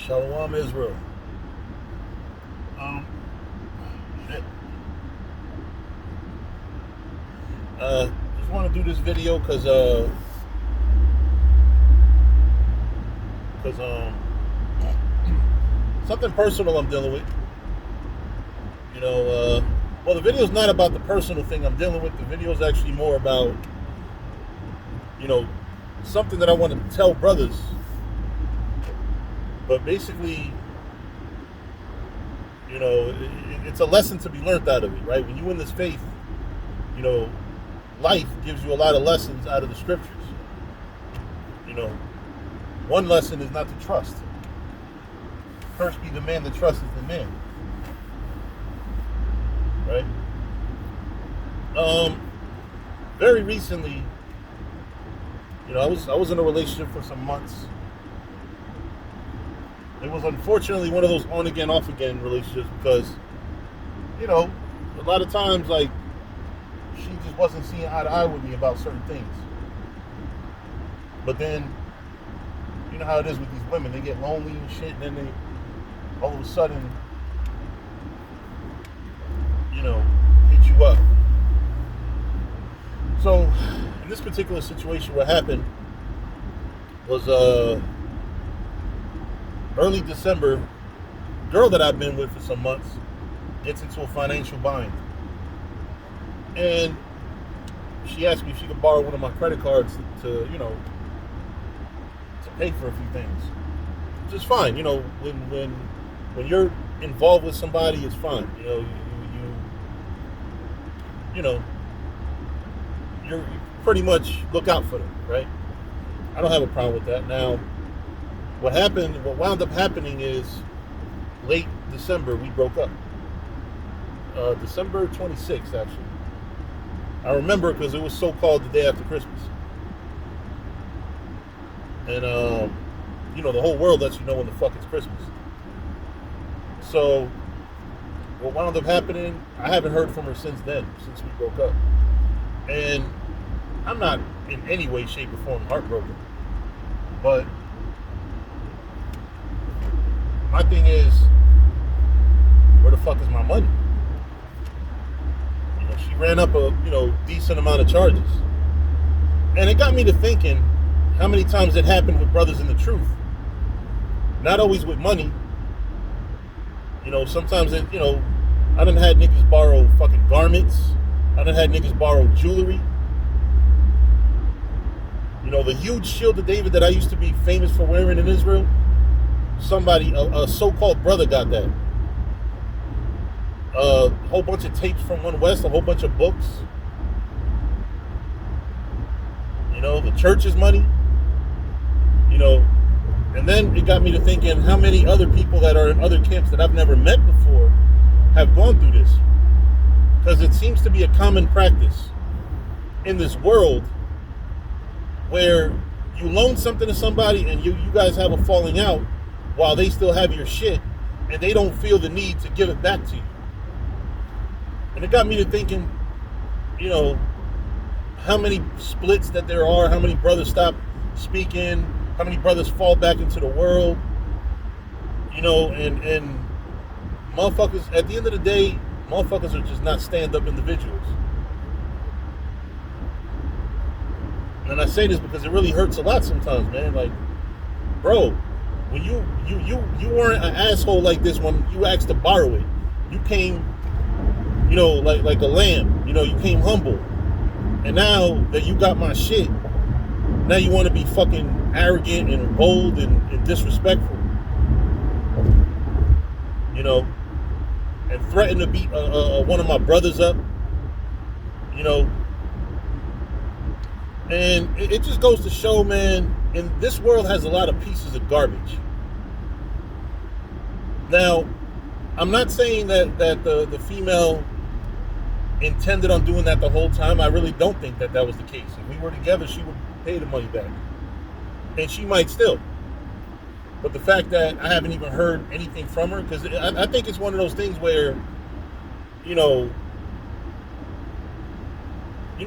Shalom Israel. Um, shit. Just want to do this video cause something personal I'm dealing with. You know, well, the video's not about the personal thing I'm dealing with. The video is actually more about, you know, something that I want to tell brothers. But basically, you know, it's a lesson to be learned out of it, right? When you in this faith, you know, life gives you a lot of lessons out of the scriptures. You know, one lesson is not to trust. First be the man that trusts the man. Right? Very recently, you know, I was in a relationship for some months. It was unfortunately one of those on again, off again relationships because, you know, a lot of times, like, she just wasn't seeing eye to eye with me about certain things. But then, you know how it is with these women. They get lonely and shit, and then they, all of a sudden, you know, hit you up. So, in this particular situation, what happened was, early December, girl that I've been with for some months gets into a financial bind. And she asked me if she could borrow one of my credit cards to you know, to pay for a few things. Which is fine, you know, when you're involved with somebody, it's fine. You know, you know, you pretty much look out for them, right? I don't have a problem with that. Now, what wound up happening is late December, we broke up. December 26th, actually. I remember because it was so-called the day after Christmas. And, you know, the whole world lets you know when the fuck it's Christmas. So, what wound up happening, I haven't heard from her since then, since we broke up. And I'm not in any way, shape, or form heartbroken. But my thing is, where the fuck is my money? You know, she ran up a, you know, decent amount of charges. And it got me to thinking how many times it happened with brothers in the truth. Not always with money. You know, sometimes it, you know, I done had niggas borrow fucking garments. I done had niggas borrow jewelry. You know, the huge shield of David that I used to be famous for wearing in Israel, somebody, a so-called brother got that. A whole bunch of tapes from One West, a whole bunch of books. You know, the church's money. You know, and then it got me to thinking how many other people that are in other camps that I've never met before have gone through this. Because it seems to be a common practice in this world where you loan something to somebody and you guys have a falling out while they still have your shit and they don't feel the need to give it back to you. And it got me to thinking, you know, how many splits that there are, how many brothers stop speaking, how many brothers fall back into the world, you know, and motherfuckers, at the end of the day, motherfuckers are just not stand-up individuals. And I say this because it really hurts a lot sometimes, man. Like, bro, when you weren't an asshole like this when you asked to borrow it. You came, you know, like a lamb. You know, you came humble. And now that you got my shit, now you want to be fucking arrogant and bold and disrespectful. You know, and threaten to beat one of my brothers up. You know, and it just goes to show, man, and this world has a lot of pieces of garbage. Now, I'm not saying that the female intended on doing that the whole time. I really don't think that was the case. If we were together, she would pay the money back. And she might still. But the fact that I haven't even heard anything from her, because I think it's one of those things where, you know,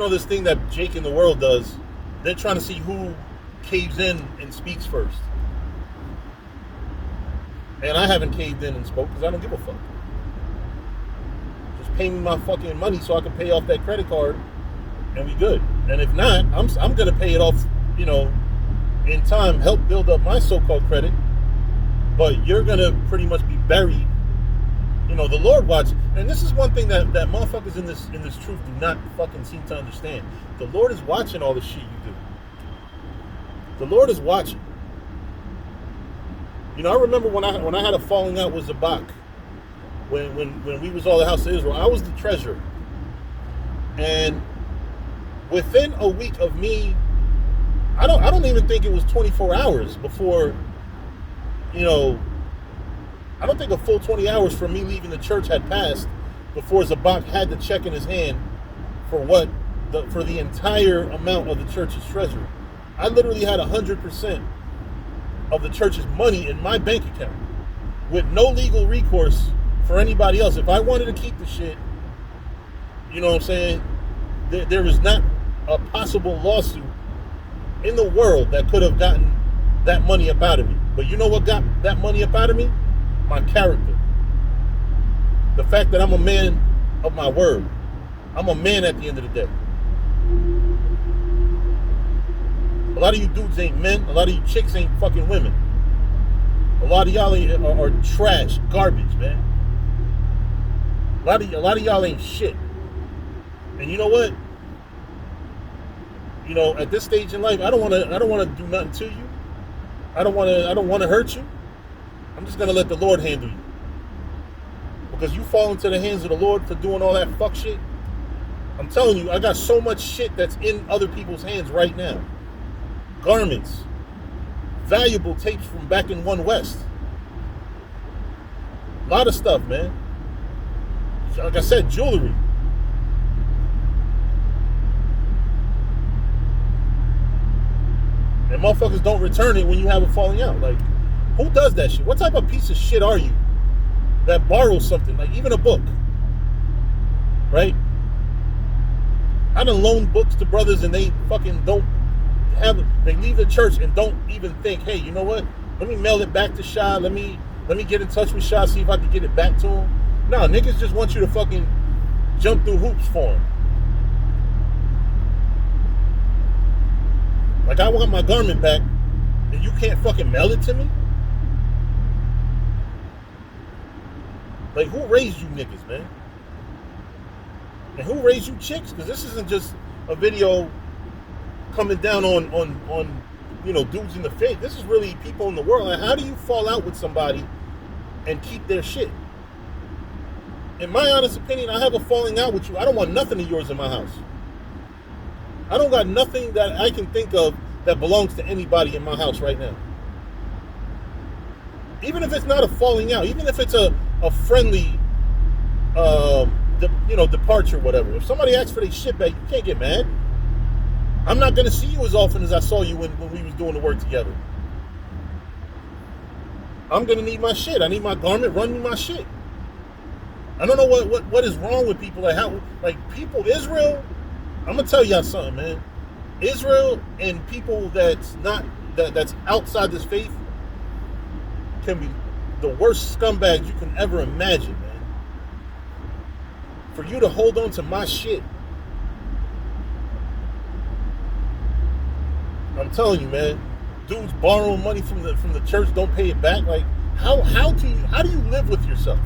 this thing that Jake in the World does, they're trying to see who caves in and speaks first. And I haven't caved in and spoke because I don't give a fuck. Just pay me my fucking money so I can pay off that credit card and we good. And if not, I'm gonna pay it off, you know, in time, help build up my so-called credit. But you're gonna pretty much be buried. You know, the Lord watches. And this is one thing that motherfuckers in this truth do not fucking seem to understand. The Lord is watching all the shit you do. The Lord is watching. You know, I remember when I had a falling out with Zabak, when we was all the house of Israel, I was the treasurer. And within a week of me, I don't even think it was 24 hours before, you know, I don't think a full 20 hours from me leaving the church had passed before Zabak had the check in his hand for the entire amount of the church's treasury. I literally had 100% of the church's money in my bank account with no legal recourse for anybody else. If I wanted to keep the shit, you know what I'm saying? There was not a possible lawsuit in the world that could have gotten that money up out of me. But you know what got that money up out of me? My character. The fact that I'm a man of my word. I'm a man at the end of the day. A lot of you dudes ain't men. A lot of you chicks ain't fucking women. A lot of y'all are trash, garbage, man. A lot of y'all ain't shit. And you know what? You know, at this stage in life, I don't want to do nothing to you. I don't want to hurt you. I'm just gonna let the Lord handle you. Because you fall into the hands of the Lord for doing all that fuck shit. I'm telling you, I got so much shit that's in other people's hands right now. Garments, valuable tapes from back in One West. A lot of stuff, man. Like I said, jewelry. And motherfuckers don't return it when you have a falling out. Like, who does that shit? What type of piece of shit are you that borrows something, like even a book, right? I done loaned books to brothers and they fucking don't have, they leave the church and don't even think, hey, you know what? Let me mail it back to Shah. Let me get in touch with Shah, see if I can get it back to him. No, niggas just want you to fucking jump through hoops for him. Like, I want my garment back and you can't fucking mail it to me? Like, who raised you niggas, man? And who raised you chicks? Because this isn't just a video coming down on you know, dudes in the faith. This is really people in the world. Like, how do you fall out with somebody and keep their shit? In my honest opinion, I have a falling out with you. I don't want nothing of yours in my house. I don't got nothing that I can think of that belongs to anybody in my house right now. Even if it's not a falling out, even if it's a friendly, departure, whatever. If somebody asks for their shit back, you can't get mad. I'm not going to see you as often as I saw you when we was doing the work together. I'm going to need my shit. I need my garment. Run me my shit. I don't know what is wrong with people. People, Israel, I'm going to tell y'all something, man. Israel and people that's outside this faith can be the worst scumbags you can ever imagine, man. For you to hold on to my shit, I'm telling you, man, dudes borrowing money from the church, don't pay it back. Like, how do you live with yourself?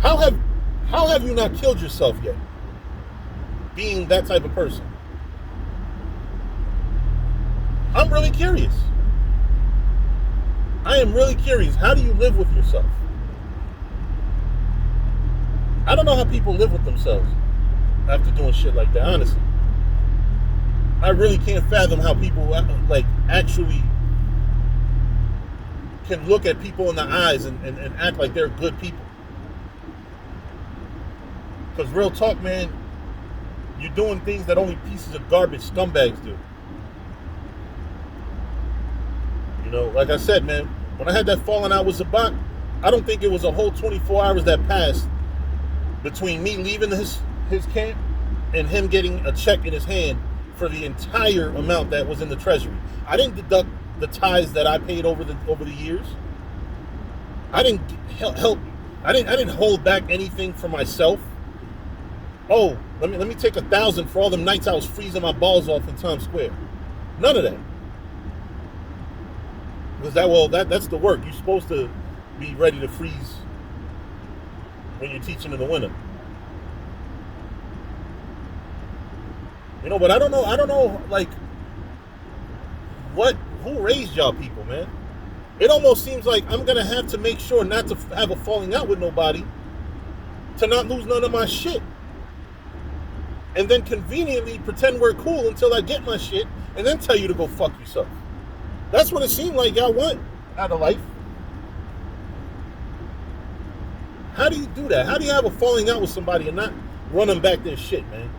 How have you not killed yourself yet? Being that type of person. I'm really curious. I am really curious. How do you live with yourself? I don't know how people live with themselves after doing shit like that, honestly. I really can't fathom how people actually can look at people in the eyes and act like they're good people. Because real talk, man, you're doing things that only pieces of garbage scumbags do. You know, like I said, man, when I had that falling out with Zabak, I don't think it was a whole 24 hours that passed between me leaving his camp and him getting a check in his hand for the entire amount that was in the treasury. I didn't deduct the tithes that I paid over the years. I didn't help. I didn't hold back anything for myself. Oh, let me take 1,000 for all them nights I was freezing my balls off in Times Square. None of that. Because that's the work. You're supposed to be ready to freeze when you're teaching in the winter. You know, but I don't know, like, who raised y'all people, man? It almost seems like I'm going to have to make sure not to have a falling out with nobody to not lose none of my shit. And then conveniently pretend we're cool until I get my shit and then tell you to go fuck yourself. That's what it seemed like y'all want out of life. How do you do that? How do you have a falling out with somebody and not run them back their shit, man?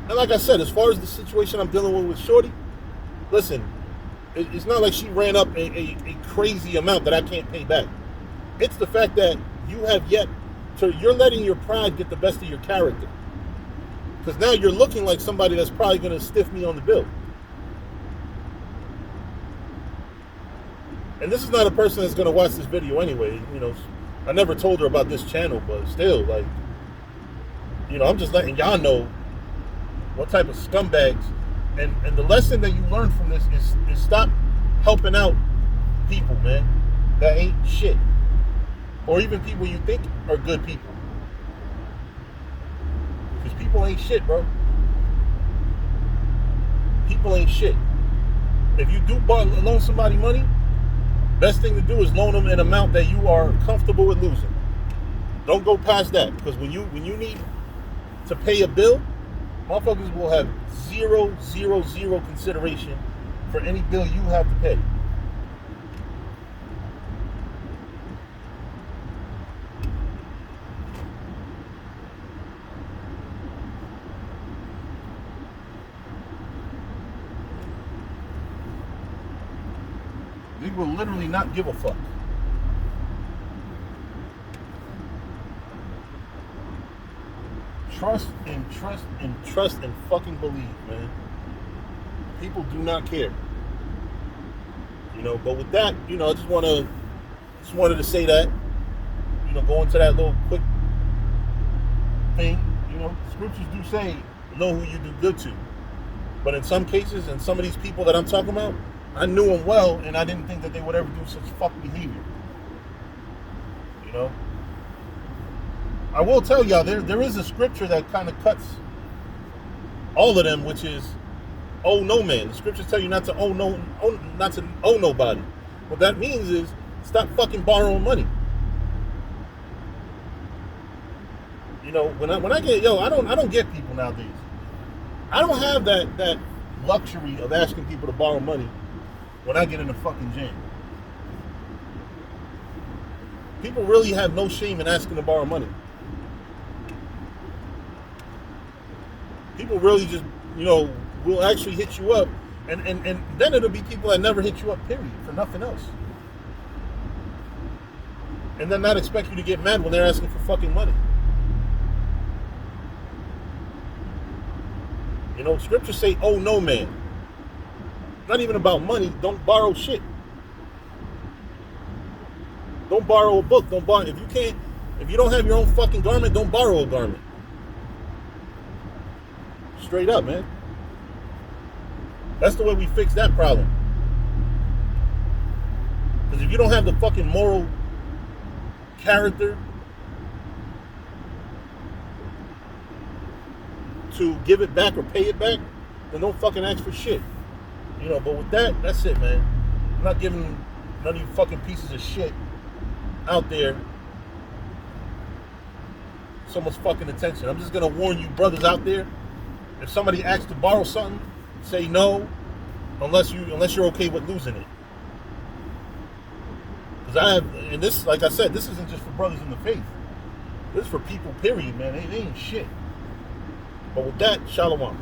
And like I said, as far as the situation I'm dealing with Shorty, listen, it's not like she ran up a crazy amount that I can't pay back. It's the fact that you're letting your pride get the best of your character. Because now you're looking like somebody that's probably going to stiff me on the bill. And this is not a person that's going to watch this video anyway. You know, I never told her about this channel, but still, like, you know, I'm just letting y'all know what type of scumbags. And the lesson that you learn from this is stop helping out people, man, that ain't shit. Or even people you think are good people. Because people ain't shit, bro. People ain't shit. If you do loan somebody money, best thing to do is loan them an amount that you are comfortable with losing. Don't go past that. Because when you need to pay a bill, motherfuckers will have zero consideration for any bill you have to pay. They will literally not give a fuck. Trust and fucking believe, man. People do not care. You know, but with that, you know, I just wanted to say that. You know, go into that little quick thing. You know, scriptures do say, know who you do good to. But in some cases, and some of these people that I'm talking about, I knew them well, and I didn't think that they would ever do such fuck behavior. You know? I will tell y'all, there is a scripture that kind of cuts all of them, which is, owe no man. The scriptures tell you not to owe nobody. What that means is, stop fucking borrowing money. You know, when I get, I don't get people nowadays. I don't have that luxury of asking people to borrow money when I get in the fucking jam. People really have no shame in asking to borrow money. People really just, you know, will actually hit you up, and then it'll be people that never hit you up, period, for nothing else. And then not expect you to get mad when they're asking for fucking money. You know, scriptures say, owe no man. Not even about money. Don't borrow shit. Don't borrow a book. Don't borrow. If you don't have your own fucking garment, don't borrow a garment. Straight up, man. That's the way we fix that problem. Because if you don't have the fucking moral character to give it back or pay it back, then don't fucking ask for shit. You know, but with that, that's it, man. I'm not giving none of you fucking pieces of shit out there so much fucking attention. I'm just gonna warn you brothers out there, if somebody asks to borrow something, say no, unless you're okay with losing it. Because and this, like I said, this isn't just for brothers in the faith. This is for people, period, man. They ain't shit. But with that, shalom.